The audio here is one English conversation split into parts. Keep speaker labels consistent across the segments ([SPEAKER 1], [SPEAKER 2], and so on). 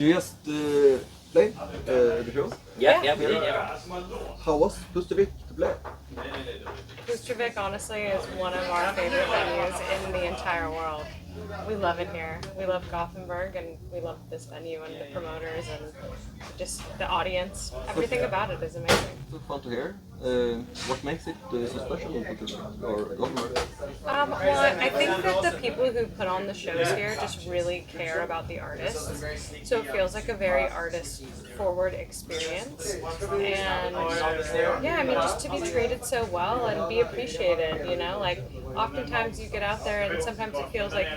[SPEAKER 1] You just played the show?
[SPEAKER 2] Yeah, we did, yeah.
[SPEAKER 1] How was Pustervik to play?
[SPEAKER 3] Pustervik honestly is one of our favorite venues in the entire world. We love it here. We love Gothenburg and we love this venue and the promoters and just the audience. Everything about it is amazing.
[SPEAKER 1] So fun to hear. What makes it so special in Pustervik or Gothenburg?
[SPEAKER 3] Well, I think that the people who put on the shows here just really care about the artists. So it feels like a very artist-forward experience. And yeah, I mean, just to be treated so well and be appreciated, you know? Like, oftentimes you get out there and sometimes it feels like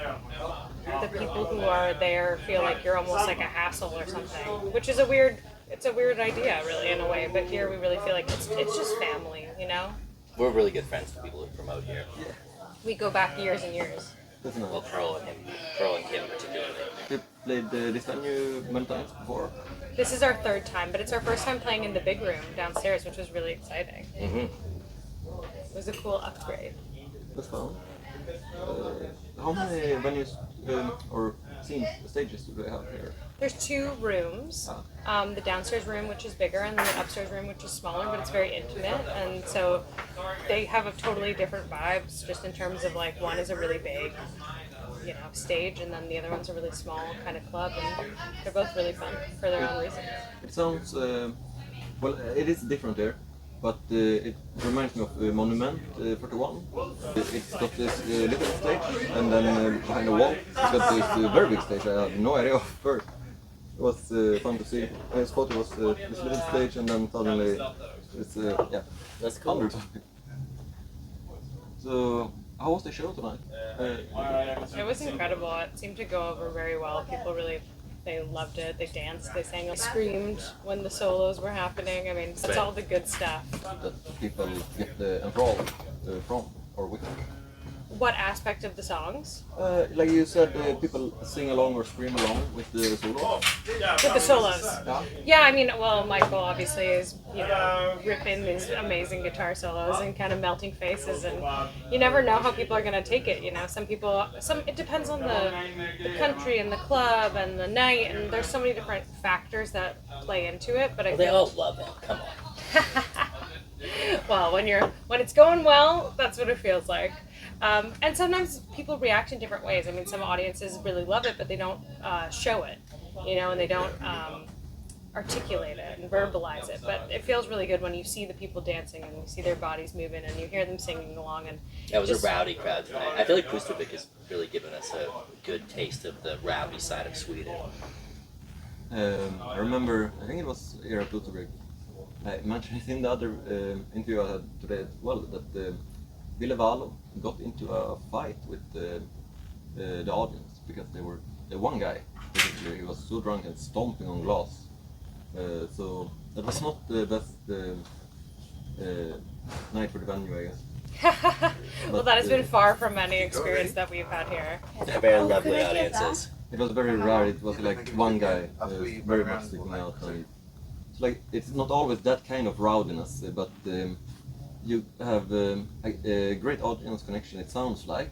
[SPEAKER 3] the people who are there feel like you're almost like a hassle or something, which is a weird idea, really, in a way. But here we really feel like it's just family, you know?
[SPEAKER 2] We're really good friends with people who promote here.
[SPEAKER 3] We go back years and years.
[SPEAKER 2] Well, Pearl and Kim particularly.
[SPEAKER 1] You played this venue many times before?
[SPEAKER 3] This is our third time, but it's our first time playing in the big room downstairs, which was really exciting.
[SPEAKER 2] Mm-hmm.
[SPEAKER 3] It was a cool upgrade.
[SPEAKER 1] That's fun. How many venues or scenes, stages do they have here?
[SPEAKER 3] There's two rooms. The downstairs room, which is bigger, and then the upstairs room, which is smaller, but it's very intimate. And so they have a totally different vibes, just in terms of like one is a really big, you know, stage, and then the other one's a really small kind of club, and they're both really fun for their own reasons.
[SPEAKER 1] It sounds well. It is different here, but it reminds me of Monument 41. It's got this little stage, and then behind the wall, it's got this very big stage. I had no idea of first. It was fun to see. I thought it was this little stage, and then suddenly it's
[SPEAKER 2] That's cool.
[SPEAKER 1] hundreds of people. So, how was the show tonight?
[SPEAKER 3] It was incredible. It seemed to go over very well. People really, they loved it. They danced, they sang, screamed when the solos were happening. I mean, it's all the good stuff.
[SPEAKER 1] That people get enthralled from or with.
[SPEAKER 3] What aspect of the songs?
[SPEAKER 1] Like you said, people sing along or scream along with the solo.
[SPEAKER 3] With the solos.
[SPEAKER 1] Yeah.
[SPEAKER 3] Yeah, I mean, well, Michael obviously is, you know, ripping these amazing guitar solos and kind of melting faces, and you never know how people are going to take it, you know. It depends on the country and the club and the night, and there's so many different factors that play into it, but
[SPEAKER 2] They all love him, come on.
[SPEAKER 3] Well, when it's going well, that's what it feels like. And sometimes people react in different ways. I mean, some audiences really love it, but they don't show it, you know, and they don't articulate it and verbalize it. But it feels really good when you see the people dancing and you see their bodies moving and you hear them singing along. And
[SPEAKER 2] That was a rowdy crowd tonight. I feel like Pustervik has really given us a good taste of the rowdy side of Sweden.
[SPEAKER 1] I remember, I think it was here at Pustervik. I mentioned it in the other interview I had today as well, that Ville Valo got into a fight with the audience because they were one guy. Particularly, he was so drunk and stomping on glass. So that was not the best night for the venue, I guess.
[SPEAKER 3] Well, that has been far from any experience that we've had here.
[SPEAKER 2] They're very lovely audiences.
[SPEAKER 1] It was very rare. It was like one guy very much sticking out. And it's like it's not always that kind of rowdiness, but you have a great audience connection. It sounds like,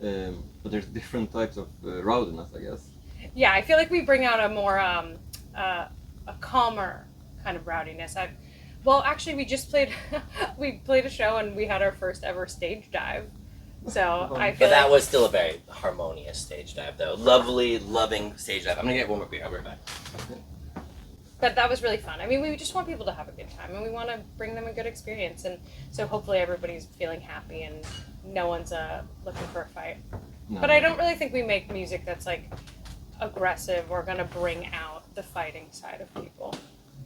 [SPEAKER 1] but there's different types of rowdiness, I guess.
[SPEAKER 3] Yeah, I feel like we bring out a more a calmer kind of rowdiness. Well, actually, we just played a show and we had our first ever stage dive. So I feel
[SPEAKER 2] But that was still a very harmonious stage dive, though. Lovely, loving stage dive. I'm gonna get one more beer. I'll be right back.
[SPEAKER 3] But that was really fun. I mean, we just want people to have a good time, and we want to bring them a good experience, and so hopefully everybody's feeling happy and no one's looking for a fight.
[SPEAKER 1] No.
[SPEAKER 3] But I don't really think we make music that's like aggressive or gonna bring out the fighting side of people.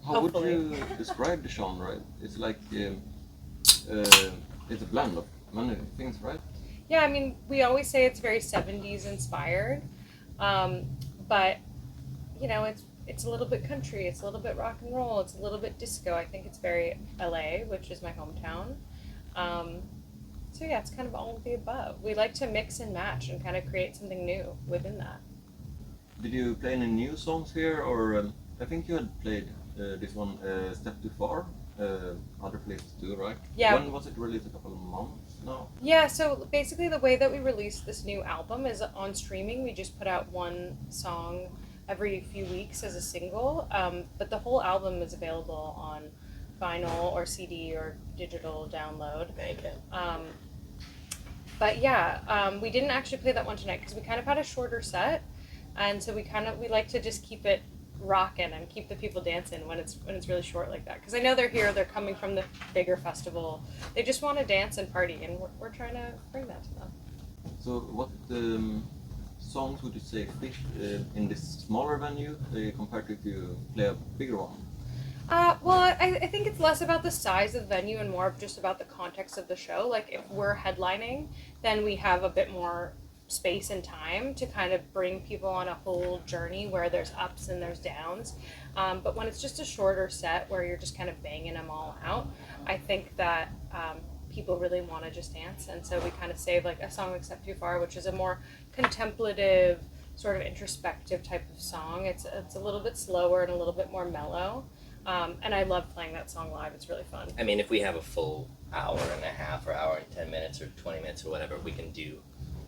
[SPEAKER 1] How
[SPEAKER 3] Hopefully.
[SPEAKER 1] would you describe the genre? It's like it's a blend of many things, right?
[SPEAKER 3] Yeah, I mean, we always say it's very 70s inspired, but you know, it's a little bit country, it's a little bit rock and roll, it's a little bit disco. I think it's very LA, which is my hometown. So yeah, it's kind of all of the above. We like to mix and match and kind of create something new within that.
[SPEAKER 1] Did you play any new songs here, or I think you had played this one, Step Too Far, other places too, right?
[SPEAKER 3] Yeah.
[SPEAKER 1] When was it released? A couple of months now?
[SPEAKER 3] Yeah, so basically the way that we released this new album is on streaming. We just put out one song every few weeks as a single, but the whole album is available on vinyl or CD or digital download.
[SPEAKER 2] Okay.
[SPEAKER 3] But yeah, we didn't actually play that one tonight because we kind of had a shorter set, and so we like to just keep it rocking and keep the people dancing when it's really short like that. Because I know they're here, they're coming from the bigger festival, they just want to dance and party, and we're trying to bring that to them.
[SPEAKER 1] So what songs would you say fit in this smaller venue compared to if you play a bigger one?
[SPEAKER 3] Well, I think it's less about the size of the venue and more just about the context of the show. Like, if we're headlining, then we have a bit more space and time to kind of bring people on a whole journey where there's ups and there's downs. But when it's just a shorter set where you're just kind of banging them all out, I think that people really want to just dance. And so we kind of save like a song like Step Too Far, which is a more contemplative, sort of introspective type of song. It's a little bit slower and a little bit more mellow. And I love playing that song live. It's really fun.
[SPEAKER 2] I mean, if we have a full hour and a half or hour and 10 minutes or 20 minutes or whatever, we can do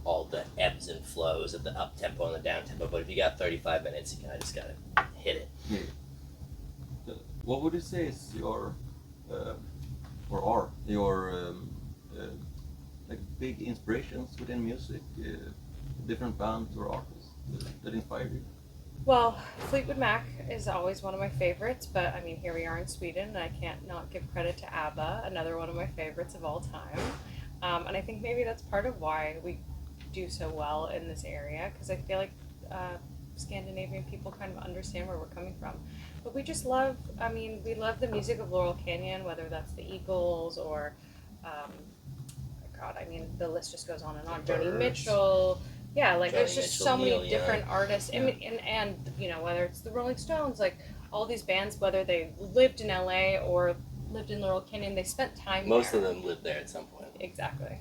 [SPEAKER 2] all the ebbs and flows of the up tempo and the down tempo. But if you got 35 minutes, you kind of just gotta hit it.
[SPEAKER 1] Yeah. What would you say is your like big inspirations within music, different bands or artists that inspire you?
[SPEAKER 3] Well, Fleetwood Mac is always one of my favorites, but I mean, here we are in Sweden, and I can't not give credit to ABBA, another one of my favorites of all time. And I think maybe that's part of why we do so well in this area, because I feel like Scandinavian people kind of understand where we're coming from. But we just love, we love the music of Laurel Canyon, whether that's the Eagles or, the list just goes on and on. Joni Mitchell. Yeah, like there's just so many different artists, and you know, whether it's the Rolling Stones, like all these bands, whether they lived in LA or lived in Laurel Canyon, they spent time
[SPEAKER 2] Most
[SPEAKER 3] there.
[SPEAKER 2] of them lived there at some point.
[SPEAKER 3] Exactly.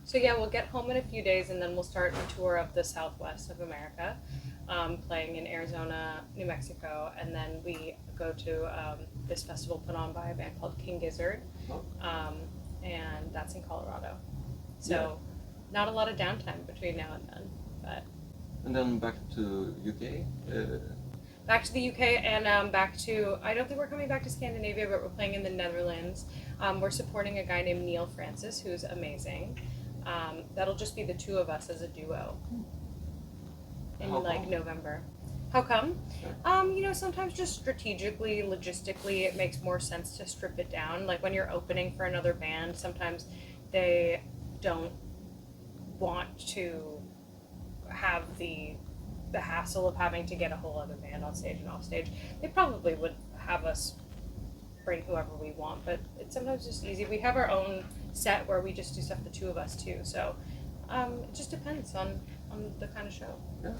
[SPEAKER 3] So yeah, we'll get home in a few days, and then we'll start a tour of the Southwest of America, playing in Arizona, New Mexico, and then we go to this festival put on by a band called King Gizzard, and that's in Colorado. So. Yeah. Not a lot of downtime between now and then, but.
[SPEAKER 1] And then back to UK.
[SPEAKER 3] Back to the UK and back to. I don't think we're coming back to Scandinavia, but we're playing in the Netherlands. We're supporting a guy named Neil Francis, who's amazing. That'll just be the two of us as a duo. In November. How come? Sometimes just strategically, logistically, it makes more sense to strip it down. Like when you're opening for another band, sometimes they don't want to have the hassle of having to get a whole other band on stage and off stage. They probably would have us bring whoever we want, but it's sometimes just easy. We have our own set where we just do stuff, the two of us too, so it just depends on the kind of show.
[SPEAKER 1] Yeah.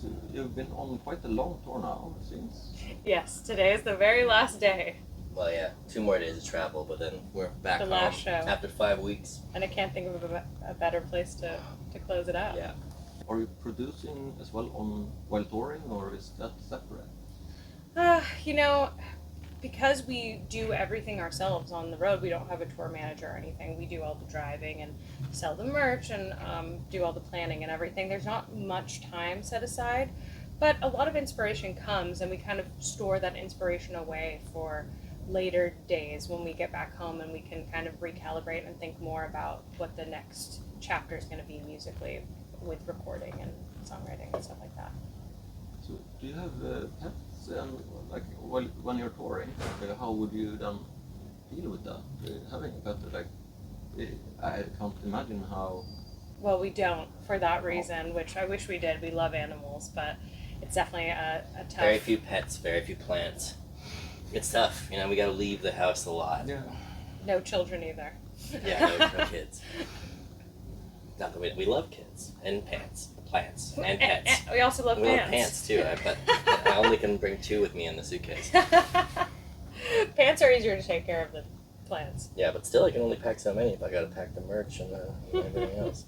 [SPEAKER 1] So you've been on quite a long tour now, it seems.
[SPEAKER 3] Yes, today is the very last day.
[SPEAKER 2] Well, yeah, 2 more days of travel, but then we're back home after 5 weeks.
[SPEAKER 3] And I can't think of a better place to close it out.
[SPEAKER 2] Yeah.
[SPEAKER 1] Are you producing as well while touring, or is that separate?
[SPEAKER 3] Because we do everything ourselves on the road, we don't have a tour manager or anything. We do all the driving and sell the merch and do all the planning and everything. There's not much time set aside, but a lot of inspiration comes, and we kind of store that inspiration away for later days when we get back home, and we can kind of recalibrate and think more about what the next chapter is going to be musically with recording and songwriting and stuff like that.
[SPEAKER 1] So do you have pets, and when you're touring, how would you then deal with that? Having a pet, I can't imagine how. Well,
[SPEAKER 3] we don't for that reason, which I wish we did. We love animals, but it's definitely a tough.
[SPEAKER 2] Very few pets, very few plants. It's tough, we gotta leave the house a lot.
[SPEAKER 1] Yeah.
[SPEAKER 3] No children either.
[SPEAKER 2] Yeah, no kids. Not that we love kids and plants and pets.
[SPEAKER 3] We also love pants.
[SPEAKER 2] We love pants too, but I only can bring 2 with me in the suitcase.
[SPEAKER 3] Pants are easier to take care of than plants.
[SPEAKER 2] Yeah, but still I can only pack so many if I gotta pack the merch and everything else.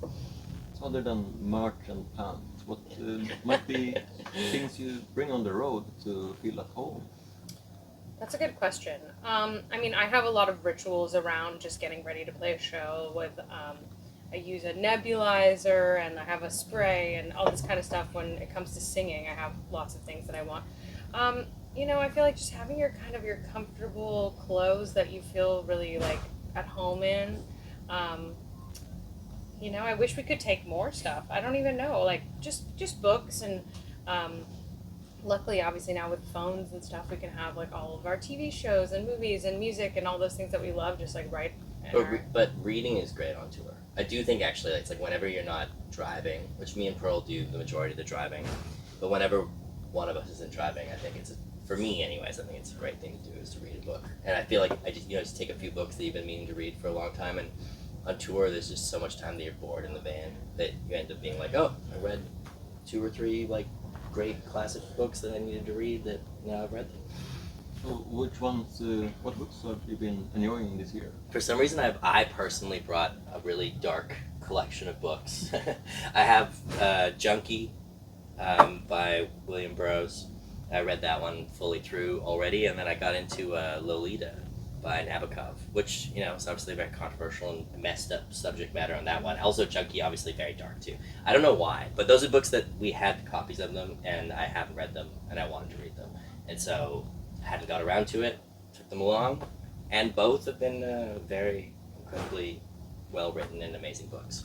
[SPEAKER 1] So other than merch and pants, what might be things you bring on the road to feel at home?
[SPEAKER 3] That's a good question. I have a lot of rituals around just getting ready to play a show with, I use a nebulizer and I have a spray and all this kind of stuff. When it comes to singing, I have lots of things that I want. You know, I feel like just having your comfortable clothes that you feel really like at home in. You know, I wish we could take more stuff. I don't even know, like just books and luckily, obviously now with phones and stuff, we can have like all of our TV shows and movies and music and all those things that we love just like right.
[SPEAKER 2] But reading is great on tour. I do think actually it's like whenever you're not driving, which me and Pearl do the majority of the driving, but whenever one of us isn't driving, I think for me anyways, I think it's a great thing to do is to read a book. And I feel like I just take a few books that you've been meaning to read for a long time, and on tour there's just so much time that you're bored in the van that you end up being like, oh, I read 2 or 3 like great classic books that I needed to read that now I've read them.
[SPEAKER 1] So which ones, what books have you been enjoying this year?
[SPEAKER 2] For some reason I personally brought a really dark collection of books. I have Junkie by William Burroughs. I read that one fully through already, and then I got into Lolita by Nabokov, which, you know, is obviously very controversial and messed up subject matter on that one. Also Junkie, obviously very dark too. I don't know why, but those are books that we had copies of them, and I haven't read them, and I wanted to read them. And so I hadn't got around to it, took them along, and both have been very incredibly well-written and amazing books.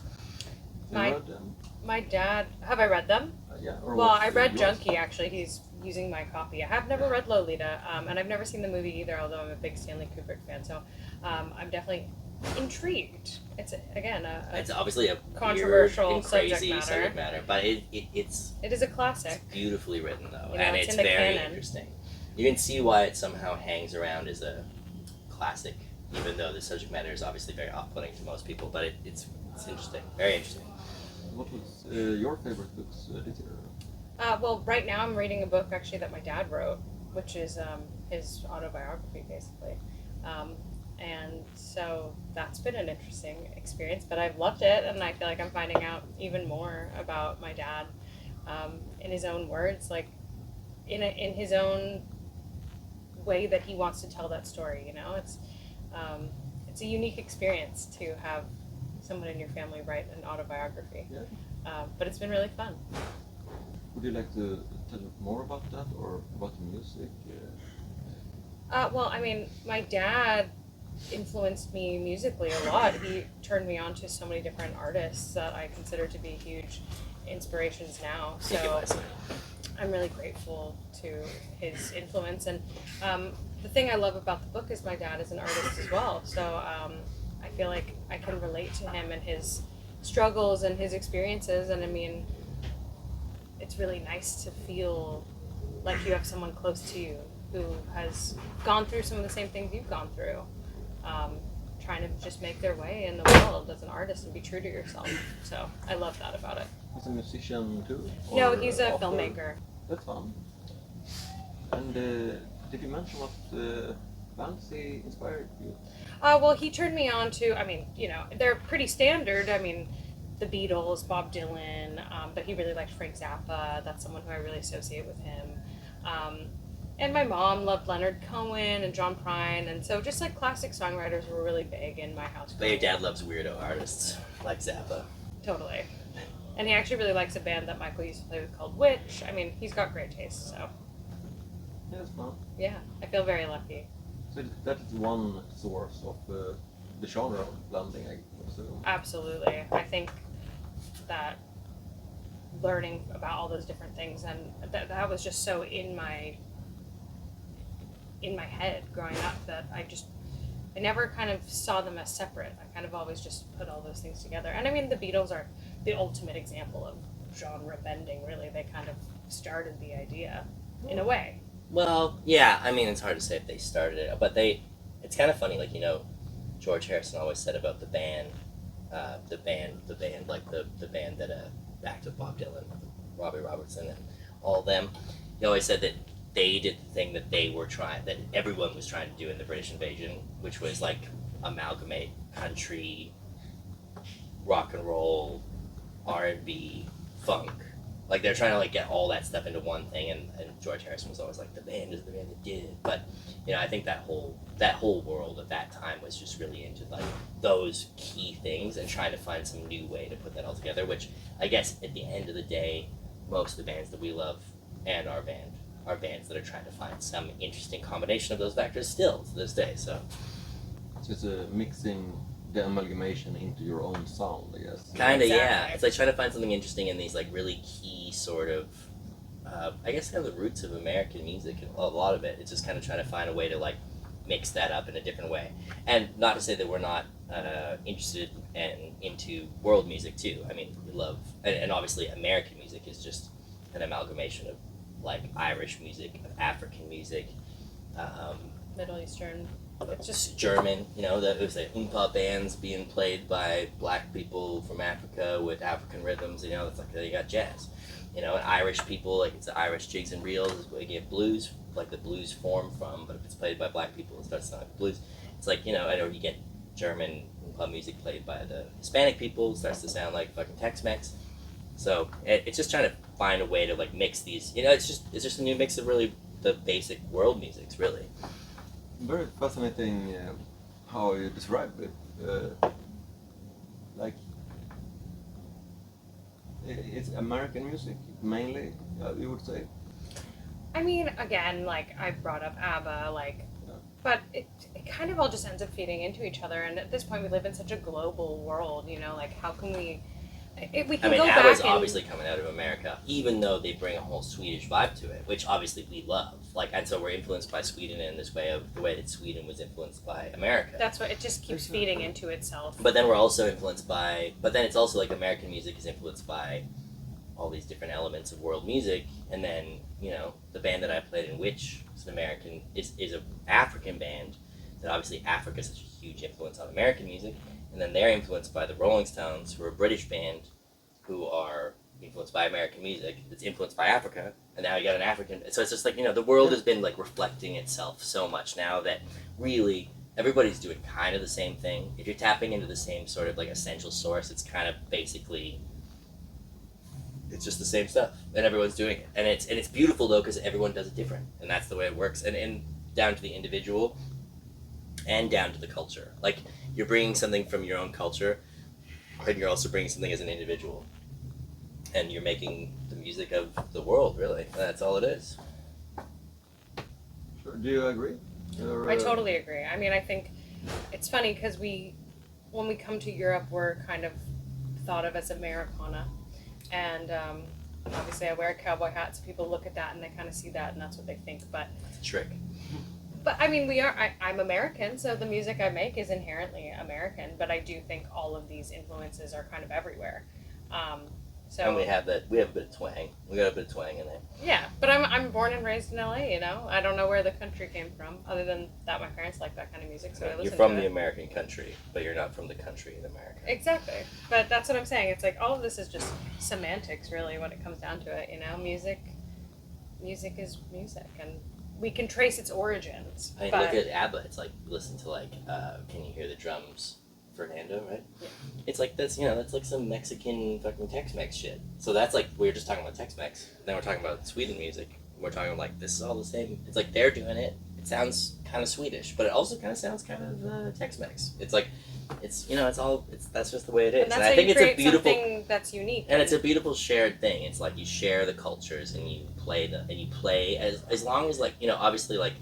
[SPEAKER 3] My dad, have I read them?
[SPEAKER 1] Yeah.
[SPEAKER 3] Well, I read Junkie, actually. He's using my copy. I have never read Lolita, and I've never seen the movie either, although I'm a big Stanley Kubrick fan, so I'm definitely intrigued. It's, again,
[SPEAKER 2] it's obviously a
[SPEAKER 3] controversial
[SPEAKER 2] weird and crazy
[SPEAKER 3] subject
[SPEAKER 2] matter, but it
[SPEAKER 3] is a classic.
[SPEAKER 2] It's beautifully written, though,
[SPEAKER 3] you know,
[SPEAKER 2] and it's very interesting. You can see why it somehow hangs around as a classic, even though the subject matter is obviously very off-putting to most people, but it's interesting, very interesting.
[SPEAKER 1] What was your favorite books this year?
[SPEAKER 3] Well, right now I'm reading a book actually that my dad wrote, which is his autobiography, basically. And so that's been an interesting experience, but I've loved it, and I feel like I'm finding out even more about my dad in his own words, like in his own way that he wants to tell that story. You know, it's a unique experience to have someone in your family write an autobiography.
[SPEAKER 1] Yeah.
[SPEAKER 3] But it's been really fun.
[SPEAKER 1] Would you like to tell more about that or about the music?
[SPEAKER 3] Well, I mean, my dad influenced me musically a lot. He turned me on to so many different artists that I consider to be huge inspirations now. So I'm really grateful to his influence. And the thing I love about the book is my dad is an artist as well. So I feel like I can relate to him and his struggles and his experiences. And I mean, it's really nice to feel like you have someone close to you who has gone through some of the same things you've gone through, trying to just make their way in the world as an artist and be true to yourself. So I love that about it.
[SPEAKER 1] He's a musician too?
[SPEAKER 3] No, he's a filmmaker.
[SPEAKER 1] That's fun. And did you mention what bands he inspired you?
[SPEAKER 3] Well, he turned me on to, I mean, you know, they're pretty standard. I mean, the Beatles, Bob Dylan, but he really liked Frank Zappa. That's someone who I really associate with him. And my mom loved Leonard Cohen and John Prine, and so just like classic songwriters were really big in my house.
[SPEAKER 2] But your dad loves weirdo artists like Zappa.
[SPEAKER 3] Totally. And he actually really likes a band that Michael used to play with called Which. I mean, he's got great taste, so.
[SPEAKER 1] Yeah, it's fun.
[SPEAKER 3] Yeah, I feel very lucky.
[SPEAKER 1] So that is one source of the genre of blending, I assume.
[SPEAKER 3] Absolutely. I think that learning about all those different things, and that was just so in my head growing up that I never kind of saw them as separate. I kind of always just put all those things together. And I mean, the Beatles are the ultimate example of genre bending, really. They kind of started the idea in a way.
[SPEAKER 2] Well, yeah, I mean, it's hard to say if they started it, but it's kind of funny, like, you know, George Harrison always said about the band that backed up Bob Dylan, Robbie Robertson, and all of them. He always said that they did the thing that that everyone was trying to do in the British Invasion, which was like amalgamate country, rock and roll, R&B, funk, Like they're trying to like get all that stuff into one thing, and George Harrison was always like, the band is the band that did it. But I think that whole world at that time was just really into like those key things and trying to find some new way to put that all together. Which I guess at the end of the day, most of the bands that we love and our band are bands that are trying to find some interesting combination of those factors still to this day. So
[SPEAKER 1] it's mixing the amalgamation into your own sound, I guess.
[SPEAKER 2] Kind of,
[SPEAKER 3] Exactly.
[SPEAKER 2] yeah. It's like trying to find something interesting in these like really key sort of, I guess kind of the roots of American music. And a lot of it, it's just kind of trying to find a way to like mix that up in a different way. And not to say that we're not interested and into world music too. I mean, we love, and obviously American music is just an amalgamation of like Irish music, of African music,
[SPEAKER 3] Middle Eastern. It's just
[SPEAKER 2] German, it was like oompa bands being played by black people from Africa with African rhythms, it's like you got jazz, and Irish people, like it's the Irish jigs and reels is where you get blues, like the blues form from, but if it's played by black people, it starts to sound like blues. It's like, I know you get German oompa music played by the Hispanic people, it starts to sound like fucking Tex-Mex. So it's just trying to find a way to like mix these, it's just a new mix of really the basic world musics, really.
[SPEAKER 1] Very fascinating how you describe it. Like, it's American music mainly, you would say.
[SPEAKER 3] I mean, again, like I brought up ABBA, like, but it kind of all just ends up feeding into each other. And at this point, we live in such a global world, like how can we can go back
[SPEAKER 2] ABBA's
[SPEAKER 3] and
[SPEAKER 2] obviously coming out of America, even though they bring a whole Swedish vibe to it, which obviously we love. Like, and so we're influenced by Sweden in this way of the way that Sweden was influenced by America.
[SPEAKER 3] that's what it just keeps feeding into itself.
[SPEAKER 2] But then we're also influenced by, but then it's also like American music is influenced by all these different elements of world music, and then the band that I played in, Which is an American, is an African band. That obviously Africa is such a huge influence on American music. And then they're influenced by the Rolling Stones, who are a British band, who are influenced by American music. That's influenced by Africa, and now you got an African. So it's just like the world has been like reflecting itself so much now that really everybody's doing kind of the same thing. If you're tapping into the same sort of like essential source, it's kind of basically it's just the same stuff, and everyone's doing it, and it's beautiful though because everyone does it different, and that's the way it works, and down to the individual, and down to the culture. Like, you're bringing something from your own culture, and you're also bringing something as an individual. And you're making the music of the world, really. That's all it is.
[SPEAKER 1] Sure. Do you agree?
[SPEAKER 3] I totally agree. I mean, I think it's funny because when we come to Europe, we're kind of thought of as Americana. And obviously I wear a cowboy hat, so people look at that and they kind of see that and that's what they think. But
[SPEAKER 2] It's a trick.
[SPEAKER 3] But I mean, I'm American, so the music I make is inherently American, but I do think all of these influences are kind of everywhere.
[SPEAKER 2] And we have a bit of twang. We got a bit of twang in there.
[SPEAKER 3] Yeah, but I'm born and raised in LA, I don't know where the country came from, other than that my parents like that kind of music, so I listen to it.
[SPEAKER 2] You're from the American country, but you're not from the country in America.
[SPEAKER 3] Exactly. But that's what I'm saying. It's like all of this is just semantics, really, when it comes down to it, Music is music, and we can trace its origins.
[SPEAKER 2] I mean, look at ABBA. It's like, listen to like, can you hear the drums? Fernando, right?
[SPEAKER 3] Yeah.
[SPEAKER 2] It's like this, that's like some Mexican fucking Tex-Mex shit. So that's like, we were just talking about Tex-Mex, then we're talking about Sweden music. We're talking like, this is all the same. It's like they're doing it. It sounds kind of Swedish, but it also kind of sounds kind of Tex-Mex. It's like, that's just the way it is.
[SPEAKER 3] And that's
[SPEAKER 2] and
[SPEAKER 3] how
[SPEAKER 2] I think
[SPEAKER 3] you
[SPEAKER 2] it's a
[SPEAKER 3] create
[SPEAKER 2] beautiful
[SPEAKER 3] something that's unique.
[SPEAKER 2] And it's a beautiful shared thing. It's like you share the cultures and you play as long as like, obviously like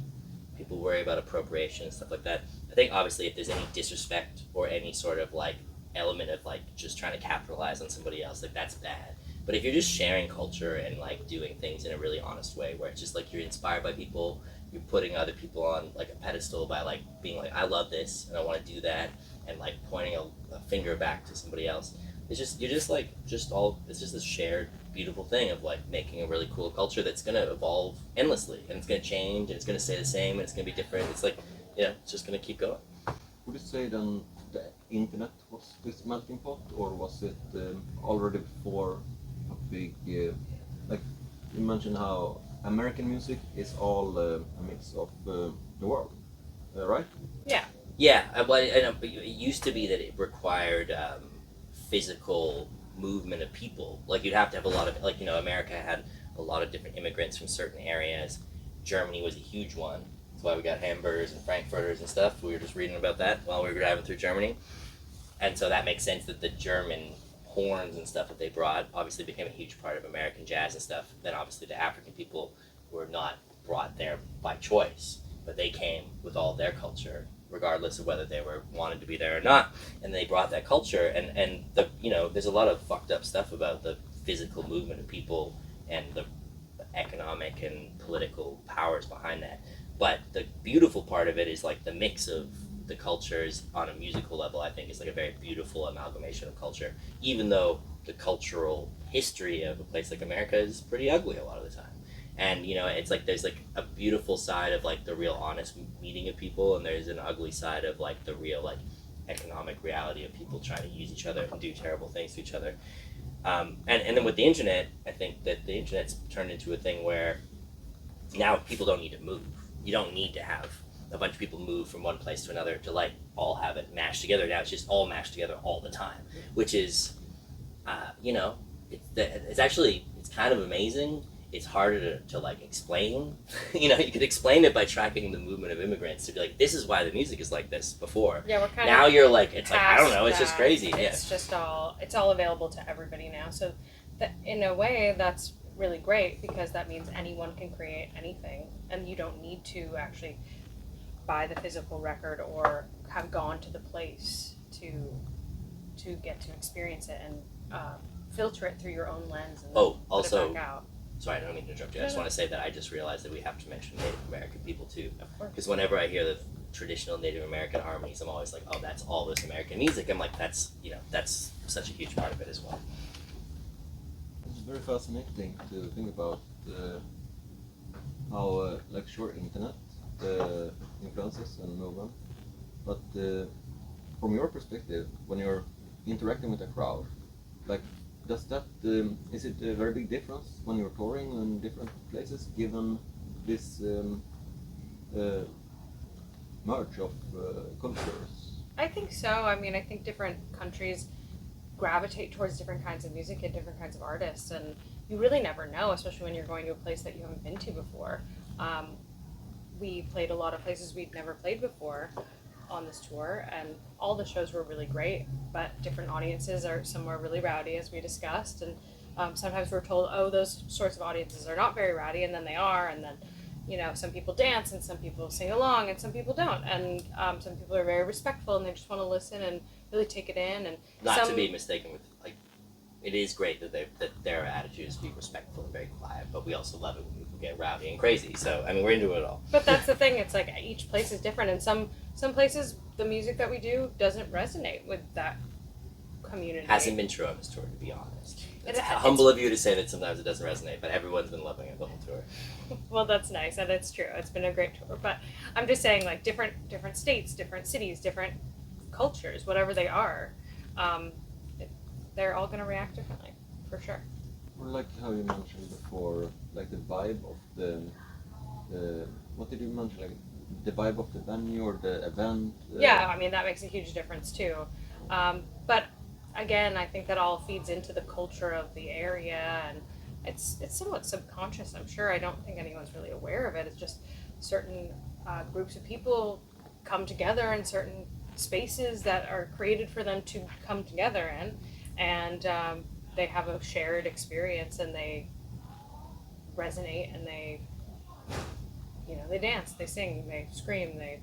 [SPEAKER 2] people worry about appropriation and stuff like that. I think obviously if there's any disrespect or any sort of like element of like just trying to capitalize on somebody else, like that's bad. But if you're just sharing culture and like doing things in a really honest way where it's just like you're inspired by people, you're putting other people on like a pedestal by like being like, I love this and I want to do that, and like pointing a finger back to somebody else. It's just it's just this shared beautiful thing of like making a really cool culture that's gonna evolve endlessly, and it's gonna change and it's gonna stay the same and it's gonna be different. It's like, it's just gonna keep going.
[SPEAKER 1] Would you say then the internet was this melting pot, or was it already before a big, like you mentioned how American music is all a mix of the world, right?
[SPEAKER 2] Yeah, but it used to be that it required physical movement of people. Like you'd have to have a lot of, like, you know, America had a lot of different immigrants from certain areas. Germany was a huge one. That's why we got hamburgers and frankfurters and stuff. We were just reading about that while we were driving through Germany. And so that makes sense that the German horns and stuff that they brought obviously became a huge part of American jazz and stuff. Then obviously the African people were not brought there by choice, but they came with all their culture, regardless of whether they were wanted to be there or not. And they brought that culture, and the, you know, there's a lot of fucked up stuff about the physical movement of people and the economic and political powers behind that. But the beautiful part of it is like the mix of the cultures on a musical level. I think is like a very beautiful amalgamation of culture, even though the cultural history of a place like America is pretty ugly a lot of the time. And you know, it's like there's like a beautiful side of like the real honest meeting of people, and there's an ugly side of like the real like economic reality of people trying to use each other and do terrible things to each other. And then with the internet, I think that the internet's turned into a thing where now people don't need to move. You don't need to have a bunch of people move from one place to another to like all have it mashed together. Now it's just all mashed together all the time, which is, you know, it's actually, it's kind of amazing. It's harder to like explain. You know, you could explain it by tracking the movement of immigrants to be like, this is why the music is like this before.
[SPEAKER 3] Yeah, we're kind
[SPEAKER 2] now
[SPEAKER 3] of
[SPEAKER 2] you're like, it's like, I don't know, it's
[SPEAKER 3] that.
[SPEAKER 2] just crazy.
[SPEAKER 3] It's just it's all available to everybody now. So that, in a way, that's really great because that means anyone can create anything, and you don't need to actually buy the physical record or have gone to the place to get to experience it and filter it through your own lens and put it back out.
[SPEAKER 2] Sorry, I don't mean to interrupt you. I just want to say that I just realized that we have to mention Native American people too.
[SPEAKER 3] Of course.
[SPEAKER 2] Because whenever I hear the traditional Native American harmonies, I'm always like, oh, that's all this American music. I'm like, that's, you know, that's such a huge part of it as well.
[SPEAKER 1] It's very fascinating to think about how like short internet influences and movement. But from your perspective, when you're interacting with a crowd, like, does that is it a very big difference when you're touring in different places, given this merge of cultures?
[SPEAKER 3] I think so. I mean, I think different countries gravitate towards different kinds of music and different kinds of artists, and you really never know, especially when you're going to a place that you haven't been to before. We played a lot of places we'd never played before on this tour, and all the shows were really great, but different audiences are, some are really rowdy, as we discussed, and sometimes we're told, oh, those sorts of audiences are not very rowdy, and then they are, and then, you know, some people dance and some people sing along and some people don't, and some people are very respectful and they just want to listen and really take it in. And
[SPEAKER 2] not to be mistaken with, like, it is great that their attitude is to be respectful and very quiet, but we also love it when people get rowdy and crazy. So I mean, we're into it all.
[SPEAKER 3] But that's the thing. It's like each place is different, and some places the music that we do doesn't resonate with that community.
[SPEAKER 2] Hasn't been true on this tour, to be honest. It's humble of you to say that sometimes it doesn't resonate, but everyone's been loving it the whole tour.
[SPEAKER 3] Well, that's nice, and it's true. It's been a great tour, but I'm just saying, like, different states, different cities, different cultures, whatever they are, they're all going to react differently, for sure.
[SPEAKER 1] Or like how you mentioned before, like the vibe of the what did you mention, like the vibe of the venue or the event?
[SPEAKER 3] Yeah, I mean, that makes a huge difference too. But again, I think that all feeds into the culture of the area, and it's somewhat subconscious, I'm sure. I don't think anyone's really aware of it. It's just certain groups of people come together in certain spaces that are created for them to come together in, and they have a shared experience, and they resonate, and they, you know, they dance, they sing, they scream, they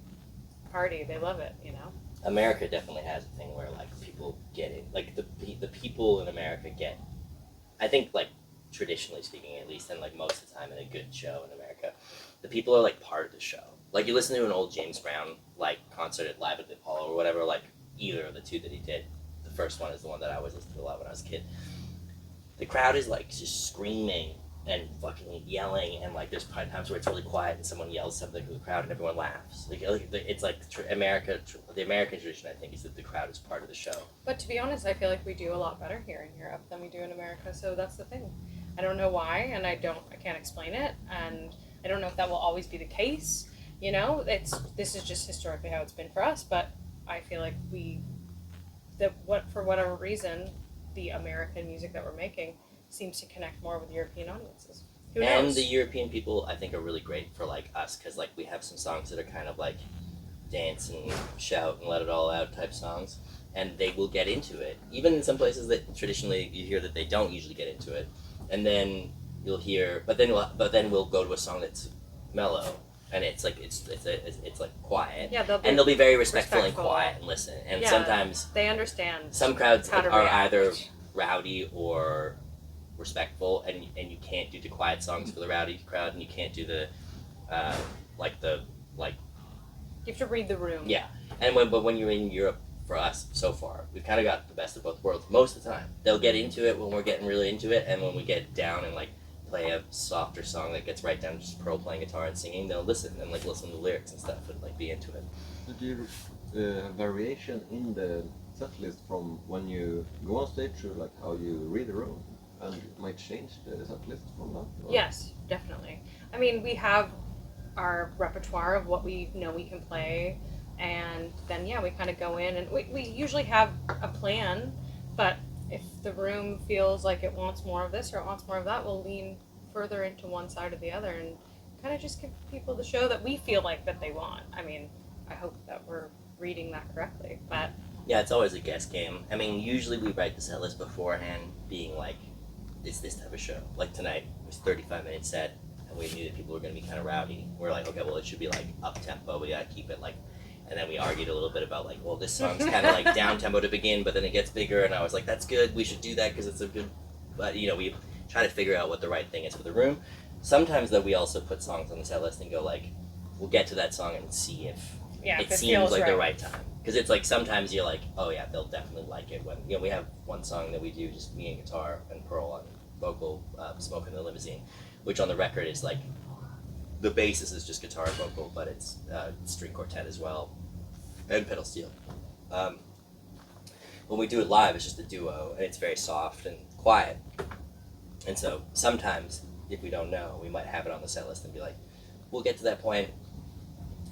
[SPEAKER 3] party, they love it, you know.
[SPEAKER 2] America definitely has a thing where, like, people get it. Like, the people in America get, I think, like, traditionally speaking at least, and, like, most of the time in a good show in America, the people are, like, part of the show. Like, you listen to an old James Brown, like, concert at Live at the Apollo or whatever, like, either of the two that he did. The first one is the one that I always listened to a lot when I was a kid. The crowd is, like, just screaming and fucking yelling, and, like, there's probably times where it's really quiet and someone yells something to the crowd and everyone laughs. Like it's like the American tradition, I think, is that the crowd is part of the show.
[SPEAKER 3] But to be honest, I feel like we do a lot better here in Europe than we do in America, so that's the thing. I don't know why, and I can't explain it, and I don't know if that will always be the case. You know, this is just historically how it's been for us, but I feel like for whatever reason, the American music that we're making seems to connect more with European audiences. Who
[SPEAKER 2] And
[SPEAKER 3] knows?
[SPEAKER 2] the European people, I think, are really great for like us because like we have some songs that are kind of like dance and shout and let it all out type songs, and they will get into it. Even in some places that traditionally you hear that they don't usually get into it, and then you'll hear, but then we'll go to a song that's mellow, and it's like it's like quiet.
[SPEAKER 3] Yeah,
[SPEAKER 2] and they'll be very respectful and
[SPEAKER 3] respectful.
[SPEAKER 2] quiet and listen. And
[SPEAKER 3] Yeah.
[SPEAKER 2] sometimes
[SPEAKER 3] They understand.
[SPEAKER 2] some crowds
[SPEAKER 3] how to
[SPEAKER 2] are
[SPEAKER 3] react.
[SPEAKER 2] either rowdy or respectful, and you can't do the quiet songs for the rowdy crowd, and you can't do the
[SPEAKER 3] You have to read the room.
[SPEAKER 2] yeah. And when you're in Europe, for us so far, we've kind of got the best of both worlds most of the time. They'll get into it when we're getting really into it, and when we get down and like play a softer song that gets right down to just Pearl playing guitar and singing, they'll listen and like listen to the lyrics and stuff and like be into it.
[SPEAKER 1] Do you variation in the set list from when you go on stage to like how you read the room, and it might change the set list from that? Or?
[SPEAKER 3] Yes, definitely. I mean, we have our repertoire of what we know we can play, and then we kind of go in, and we usually have a plan, but if the room feels like it wants more of this or it wants more of that, we'll lean further into one side or the other and kind of just give people the show that we feel like that they want. I mean, I hope that we're reading that correctly, but
[SPEAKER 2] yeah, it's always a guess game. I mean, usually we write the set list beforehand, being like, it's this type of show. Like tonight, it was 35-minute set, and we knew that people were going to be kind of rowdy. We're like, okay, well, it should be like up tempo. We got to keep it like. And then we argued a little bit about like, well, this song's kind of like down tempo to begin, but then it gets bigger. And I was like, that's good. We should do that because it's a good. But we try to figure out what the right thing is for the room. Sometimes though, we also put songs on the set list and go like, we'll get to that song and see if it seems
[SPEAKER 3] feels
[SPEAKER 2] like
[SPEAKER 3] right.
[SPEAKER 2] the right time. Because it's like sometimes you're like, oh yeah, they'll definitely like it when we have one song that we do just me and guitar and Pearl on vocal, "Smoke in the Limousine," which on the record is like the basis is just guitar and vocal, but it's string quartet as well and pedal steel. When we do it live, it's just a duo and it's very soft and quiet. And so sometimes if we don't know, we might have it on the set list and be like, we'll get to that point.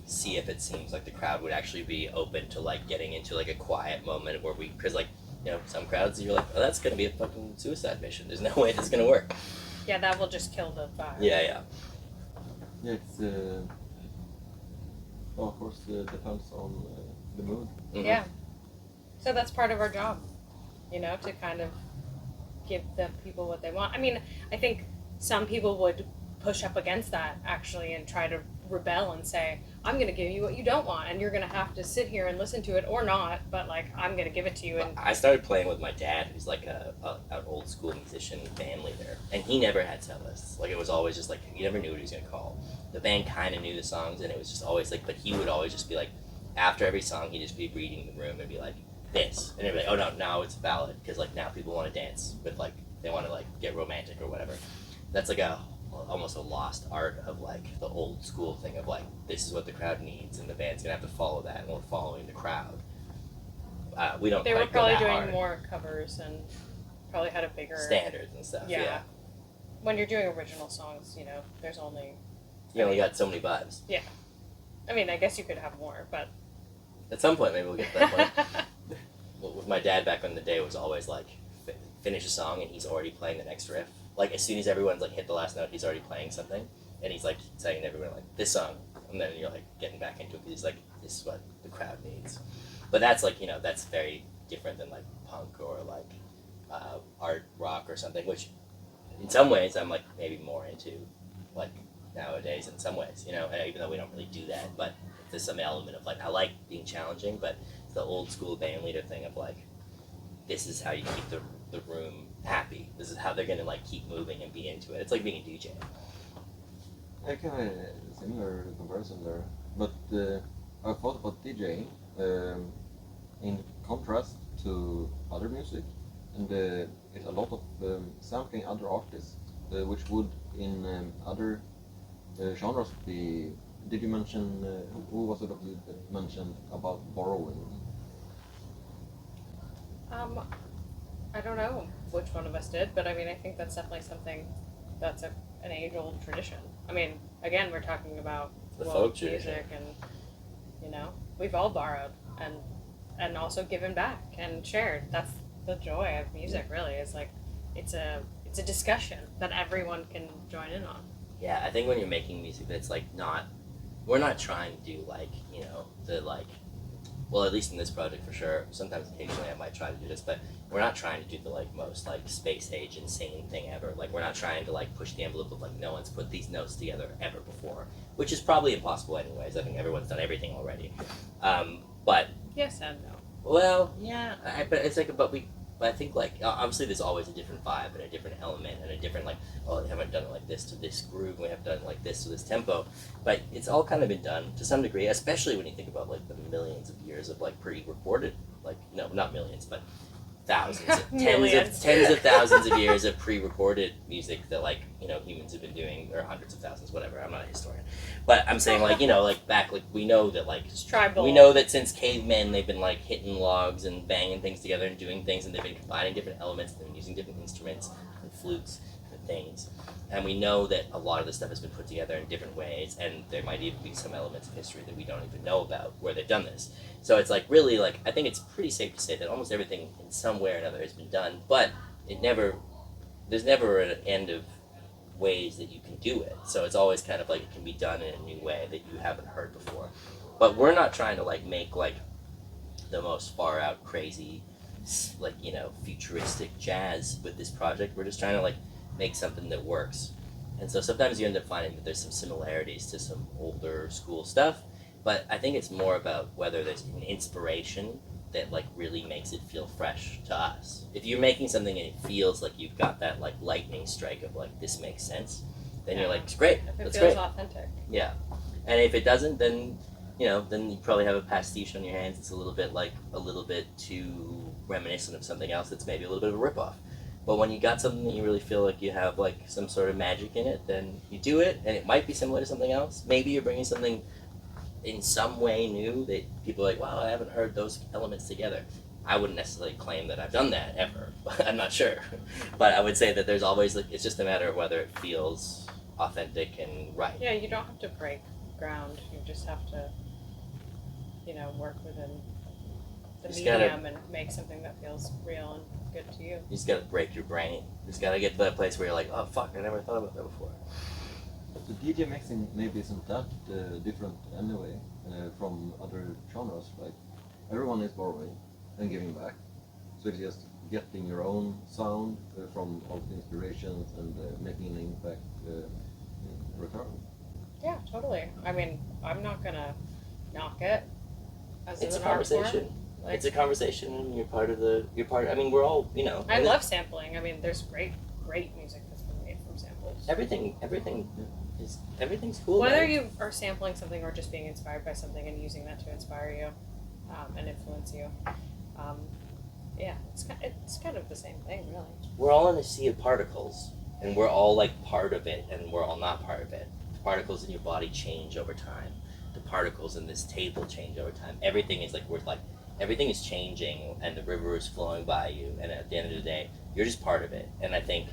[SPEAKER 2] See if it seems like the crowd would actually be open to like getting into like a quiet moment where because like some crowds you're like, oh, that's gonna be a fucking suicide mission. There's no way this is gonna work.
[SPEAKER 3] Yeah, that will just kill the vibe.
[SPEAKER 2] Yeah.
[SPEAKER 1] It's well, of course depends on the mood.
[SPEAKER 2] Mm-hmm.
[SPEAKER 3] Yeah. So that's part of our job, to kind of give the people what they want. I mean, I think some people would push up against that actually and try to rebel and say, I'm going to give you what you don't want, and you're going to have to sit here and listen to it or not, but like I'm going to give it to you. And
[SPEAKER 2] I started playing with my dad, who's like an old school musician band leader, and he never had set lists. Like it was always just like you never knew what he was going to call. The band kind of knew the songs, and it was just always like, but he would always just be like, after every song, he'd just be reading the room and be like, this, and they'd be like, oh no, now it's a ballad because like now people want to dance with like they want to like get romantic or whatever. That's like almost a lost art of like the old school thing of like this is what the crowd needs and the band's gonna have to follow that and we're following the crowd. We don't.
[SPEAKER 3] They were
[SPEAKER 2] quite go
[SPEAKER 3] probably
[SPEAKER 2] that
[SPEAKER 3] doing
[SPEAKER 2] hard.
[SPEAKER 3] more covers and probably had a bigger
[SPEAKER 2] Standards and stuff. Yeah.
[SPEAKER 3] When you're doing original songs, there's only.
[SPEAKER 2] You only got so many vibes.
[SPEAKER 3] Yeah. I mean, I guess you could have more, but.
[SPEAKER 2] At some point, maybe we'll get to that point. Well, with my dad back in the day, it was always like finish a song and he's already playing the next riff. Like as soon as everyone's like hit the last note, he's already playing something, and he's like saying to everyone like this song, and then you're like getting back into it because he's like this is what the crowd needs. But that's like that's very different than like punk or like art rock or something, which in some ways I'm like maybe more into like nowadays in some ways, even though we don't really do that, but there's some element of like I like being challenging, but it's the old school band leader thing of like this is how you keep the room happy. This is how they're gonna like keep moving and be into it. It's like being a DJ.
[SPEAKER 1] I kind of similar comparison there, but I thought about DJing in contrast to other music, and it's a lot of sampling other artists, which would in other genres be. Did you mention who was it that you mentioned about borrowing?
[SPEAKER 3] I don't know which one of us did, but I mean, I think that's definitely something that's an age-old tradition. I mean, again, we're talking about
[SPEAKER 2] The
[SPEAKER 3] world
[SPEAKER 2] folk tradition.
[SPEAKER 3] music, and we've all borrowed and also given back and shared. the joy of music. Really, is like it's a discussion that everyone can join in on.
[SPEAKER 2] Yeah, I think when you're making music, that's like we're not trying to do like the like. Well, at least in this project for sure. Sometimes, occasionally, I might try to do this, but we're not trying to do the like most like space age insane thing ever. Like we're not trying to like push the envelope of like no one's put these notes together ever before, which is probably impossible anyways. I think everyone's done everything already. But
[SPEAKER 3] yes and no.
[SPEAKER 2] well, yeah, but it's like But I think like obviously there's always a different vibe and a different element and a different like they haven't done it like this to this groove, we haven't done it like this to this tempo, but it's all kind of been done to some degree, especially when you think about like the millions of years of like pre-recorded, like no, not millions, but thousands, tens of thousands of years of pre-recorded music that like humans have been doing, or hundreds of thousands, whatever. I'm not a historian, but I'm saying like like back, like we know that like
[SPEAKER 3] it's tribal.
[SPEAKER 2] We know that since cavemen they've been like hitting logs and banging things together and doing things, and they've been combining different elements and using different instruments and flutes and things, and we know that a lot of this stuff has been put together in different ways, and there might even be some elements of history that we don't even know about where they've done this. So it's like really like I think it's pretty safe to say that almost everything in some way or another has been done, but there's never an end of ways that you can do it. So it's always kind of like it can be done in a new way that you haven't heard before. But we're not trying to like make like the most far out crazy like futuristic jazz with this project. We're just trying to like make something that works. And so sometimes you end up finding that there's some similarities to some older school stuff, but I think it's more about whether there's an inspiration that like really makes it feel fresh to us. If you're making something and it feels like you've got that like lightning strike of like this makes sense, then you're like, it's great.
[SPEAKER 3] If it
[SPEAKER 2] That's
[SPEAKER 3] feels
[SPEAKER 2] great.
[SPEAKER 3] authentic.
[SPEAKER 2] Yeah. And if it doesn't, then then you probably have a pastiche on your hands. It's a little bit too reminiscent of something else that's maybe a little bit of a ripoff. But when you got something that you really feel like you have like some sort of magic in it, then you do it, and it might be similar to something else. Maybe you're bringing something in some way new that people are like, wow, I haven't heard those elements together. I wouldn't necessarily claim that I've done that ever. I'm not sure. But I would say that there's always like, it's just a matter of whether it feels authentic and right.
[SPEAKER 3] Yeah, you don't have to break ground. You just have to, work within the medium and make something that feels real and good to you.
[SPEAKER 2] You just gotta break your brain. You just gotta get to that place where you're like, oh fuck, I never thought about that before.
[SPEAKER 1] The DJ mixing maybe isn't that different anyway from other genres. Like everyone is borrowing and giving back, so it's just getting your own sound from all the inspirations and making an impact in return.
[SPEAKER 3] Yeah, totally. I mean, I'm not gonna knock it as
[SPEAKER 2] it's
[SPEAKER 3] an
[SPEAKER 2] a conversation.
[SPEAKER 3] Like,
[SPEAKER 2] it's a conversation, and you're part. I mean, we're all
[SPEAKER 3] I love sampling. I mean, there's great music that's been made from samples.
[SPEAKER 2] Everything's cool.
[SPEAKER 3] Whether
[SPEAKER 2] man.
[SPEAKER 3] you are sampling something or just being inspired by something and using that to inspire you and influence you, yeah, it's kind of the same thing, really.
[SPEAKER 2] We're all in a sea of particles, and we're all like part of it, and we're all not part of it. The particles in your body change over time. The particles in this table change over time. Everything is everything is changing, and the river is flowing by you, and at the end of the day, you're just part of it. And I think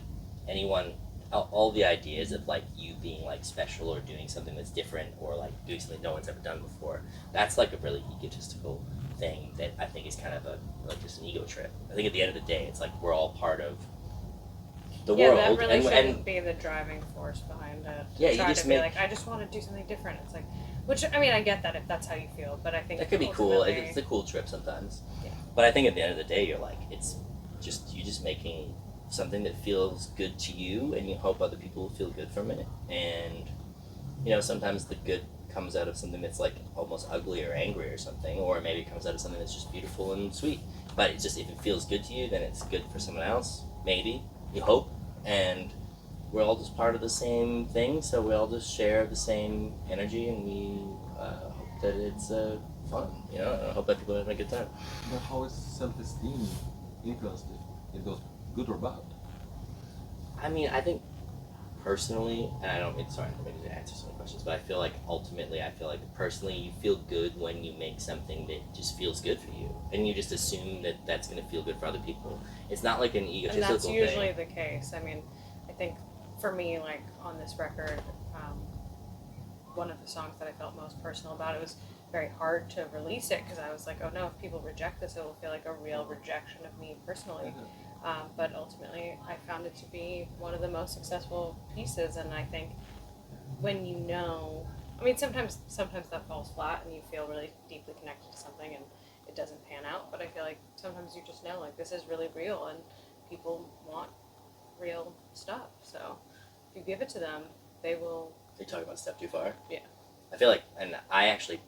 [SPEAKER 2] all the ideas of like you being like special or doing something that's different or like doing something no one's ever done before, that's like a really egotistical thing that I think is kind of just an ego trip. I think at the end of the day, it's like we're all part of the world.
[SPEAKER 3] Yeah, that really shouldn't be the driving force behind it.
[SPEAKER 2] Yeah, you just
[SPEAKER 3] be like, I just want to do something different. It's like, which, I mean, I get that if that's how you feel, but I think
[SPEAKER 2] that could be cool. It's a cool trip sometimes.
[SPEAKER 3] Yeah.
[SPEAKER 2] But I think at the end of the day, you're like, you're just making something that feels good to you, and you hope other people will feel good from it. And sometimes the good comes out of something that's like almost ugly or angry or something, or maybe it comes out of something that's just beautiful and sweet. But it's just, if it feels good to you, then it's good for someone else. Maybe you hope, and we're all just part of the same thing, so we all just share the same energy, and we hope that it's fun. I hope that people have a good time.
[SPEAKER 1] But how is self-esteem influenced if it goes good or bad?
[SPEAKER 2] I mean, I think personally, and I don't mean to answer some questions, but I feel like ultimately, personally, you feel good when you make something that just feels good for you, and you just assume that that's going to feel good for other people. It's not like an egotistical thing.
[SPEAKER 3] And that's usually the case. I mean, I think for me, like on this record, one of the songs that I felt most personal about, it was very hard to release it because I was like, oh no, if people reject this, it will feel like a real rejection of me personally. But ultimately, I found it to be one of the most successful pieces, and I think when you know, I mean, sometimes that falls flat, and you feel really deeply connected to something, and it doesn't pan out. But I feel like sometimes you just know, like, this is really real, and people want real stuff. So if you give it to them, they will.
[SPEAKER 2] Are you talking about Step Too Far?
[SPEAKER 3] Yeah.
[SPEAKER 2] I feel like, and I actually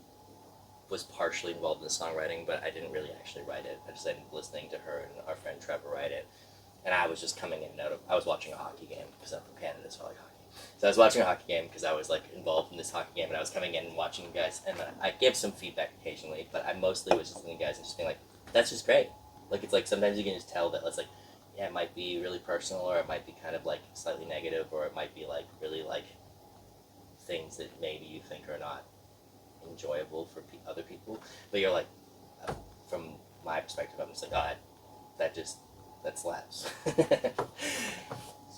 [SPEAKER 2] was partially involved in the songwriting, but I didn't really actually write it. I just ended up listening to her and our friend Trevor write it. And I was just coming in and out of, I was watching a hockey game because I'm from Canada, so I like hockey. So I was watching a hockey game because I was like involved in this hockey game, and I was coming in and watching you guys, and I gave some feedback occasionally, but I mostly was just listening to you guys and just being like, that's just great. Like, it's like sometimes you can just tell that it's like, yeah, it might be really personal, or it might be kind of like slightly negative, or it might be like really like things that maybe you think are not enjoyable for other people, but you're like, from my perspective, I'm just like, oh, that slaps.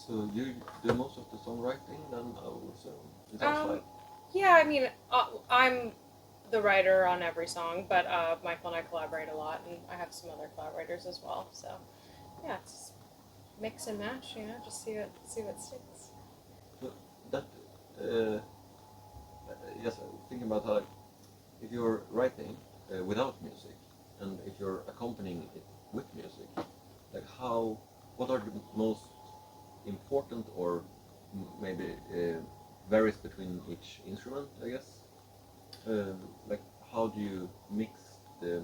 [SPEAKER 1] So you do most of the songwriting then, also? It sounds like.
[SPEAKER 3] Yeah, I mean, I'm the writer on every song, but Michael and I collaborate a lot, and I have some other collaborators as well. So yeah, it's mix and match, you know, just see what sticks.
[SPEAKER 1] So that, yes, thinking about how, if you're writing without music, and if you're accompanying it with music, like what are the most important, or maybe varies between each instrument, I guess? Like, how do you mix the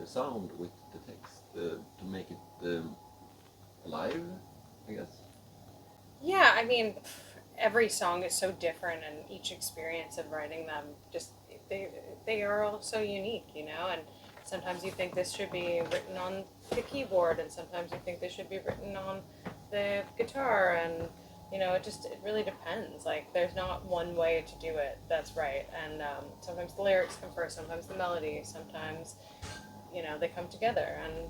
[SPEAKER 1] sound with the text to make it alive, I guess?
[SPEAKER 3] Yeah, I mean, every song is so different, and each experience of writing them, just they are all so unique, you know. And sometimes you think this should be written on the keyboard, and sometimes you think this should be written on the guitar, and you know, it really depends. Like, there's not one way to do it that's right, and sometimes the lyrics come first, sometimes the melody, sometimes, you know, they come together, and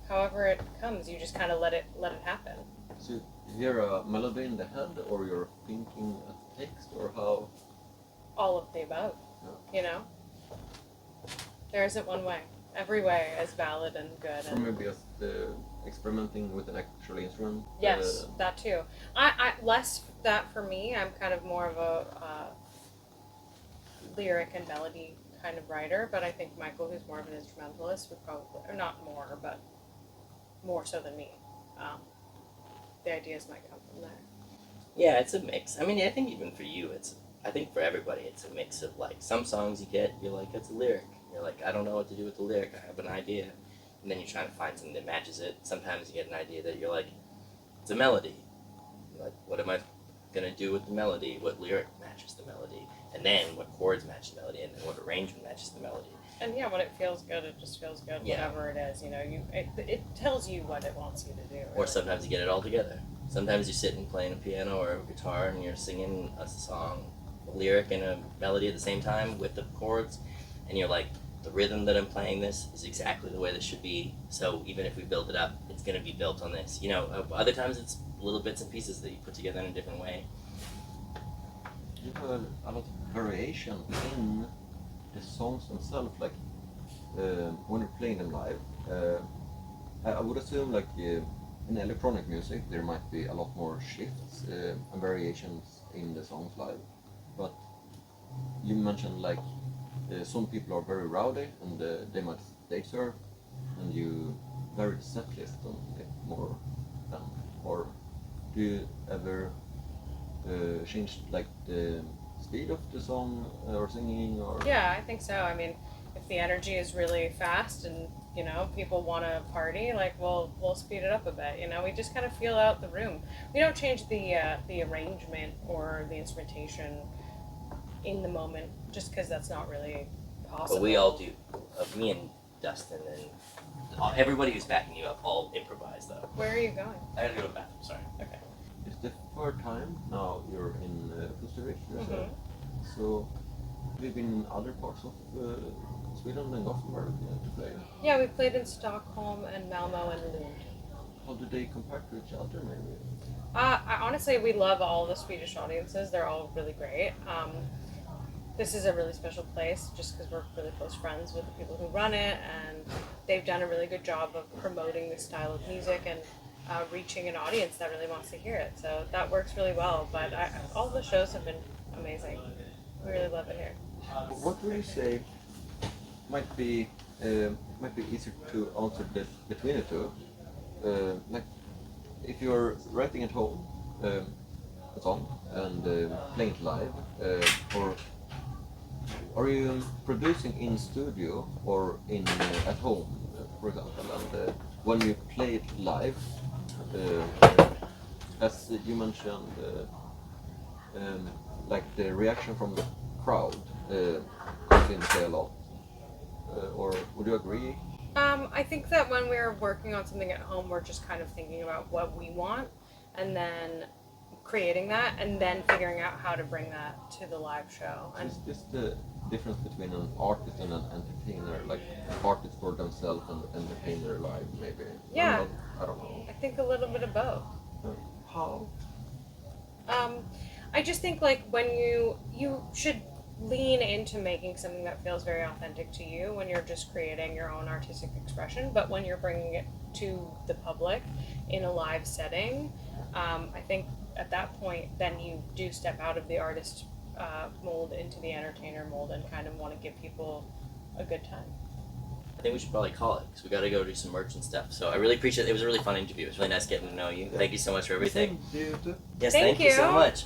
[SPEAKER 3] however it comes, you just kind of let it happen.
[SPEAKER 1] So you hear a melody in the head, or you're thinking a text, or how?
[SPEAKER 3] All of the above.
[SPEAKER 1] Yeah.
[SPEAKER 3] You know, there isn't one way. Every way is valid and good.
[SPEAKER 1] Or maybe just experimenting with an actual instrument.
[SPEAKER 3] Yes, that too. I less that for me. I'm kind of more of a lyric and melody kind of writer, but I think Michael, who's more of an instrumentalist, would probably, or not more, but more so than me. The ideas might come from there.
[SPEAKER 2] Yeah, it's a mix. I mean, I think even for you, I think for everybody, it's a mix of like, some songs you're like, it's a lyric. You're like, I don't know what to do with the lyric, I have an idea. And then you're trying to find something that matches it. Sometimes you get an idea that you're like, it's a melody. You're like, what am I going to do with the melody? What lyric matches the melody? And then what chords match the melody? And then what arrangement matches the melody?
[SPEAKER 3] And yeah, when it feels good, it just feels good,
[SPEAKER 2] Yeah.
[SPEAKER 3] whatever it is. You know, it tells you what it wants you to do. Really.
[SPEAKER 2] Or sometimes you get it all together. Sometimes you're sitting playing a piano or a guitar and you're singing a song, a lyric and a melody at the same time with the chords, and you're like, the rhythm that I'm playing this is exactly the way this should be, so even if we build it up, it's going to be built on this. You know, other times it's little bits and pieces that you put together in a different way.
[SPEAKER 1] You have a lot of variation in the songs themselves, like when you're playing them live. I would assume, like, in electronic music there might be a lot more shifts and variations in the songs live, but you mentioned, like, some people are very rowdy and they might stage surf, and you vary the set list on it more than, or do you ever change, like, the speed of the song or singing, or?
[SPEAKER 3] Yeah, I think so. I mean, if the energy is really fast and, you know, people want to party, like, we'll speed it up a bit. You know, we just kind of feel out the room. We don't change the arrangement or the instrumentation in the moment, just because that's not really possible.
[SPEAKER 2] But we all do. Me and Dustin and everybody who's backing you up all improvise, though.
[SPEAKER 3] Where are you going?
[SPEAKER 2] I gotta go to the bathroom. Sorry.
[SPEAKER 3] Okay.
[SPEAKER 1] It's the third time now you're in Pustervik. So have you been in other parts of Sweden than Gothenburg to play?
[SPEAKER 3] Yeah, we played in Stockholm and Malmo and Lund.
[SPEAKER 1] How do they compare to each other, maybe?
[SPEAKER 3] Honestly, we love all the Swedish audiences. They're all really great. this is a really special place just because we're really close friends with the people who run it, and they've done a really good job of promoting this style of music and reaching an audience that really wants to hear it. So that works really well. But all the shows have been amazing. We really love it here.
[SPEAKER 1] What would you say might be easier to answer between the two? Like if you're writing at home a song and playing it live, or are you producing in studio or in at home, for example? And when you play it live, as you mentioned, like the reaction from the crowd comes into play a lot. Or would you agree?
[SPEAKER 3] I think that when we're working on something at home, we're just kind of thinking about what we want and then creating that and then figuring out how to bring that to the live show. And
[SPEAKER 1] is this the difference between an artist and an entertainer? Like artists for themselves and entertainer live, maybe?
[SPEAKER 3] Yeah.
[SPEAKER 1] I don't know.
[SPEAKER 3] I think a little bit of both.
[SPEAKER 1] How?
[SPEAKER 3] I just think like when you should lean into making something that feels very authentic to you when you're just creating your own artistic expression, but when you're bringing it to the public in a live setting, I think at that point then you do step out of the artist mold into the entertainer mold and kind of want to give people a good time.
[SPEAKER 2] I think we should probably call it because we got to go do some merch and stuff. So I really appreciate it. It was a really fun interview. It was really nice getting to know you. Thank you so much for everything.
[SPEAKER 1] You too.
[SPEAKER 2] Yes,
[SPEAKER 3] Thank
[SPEAKER 2] thank you so
[SPEAKER 3] you.
[SPEAKER 2] much.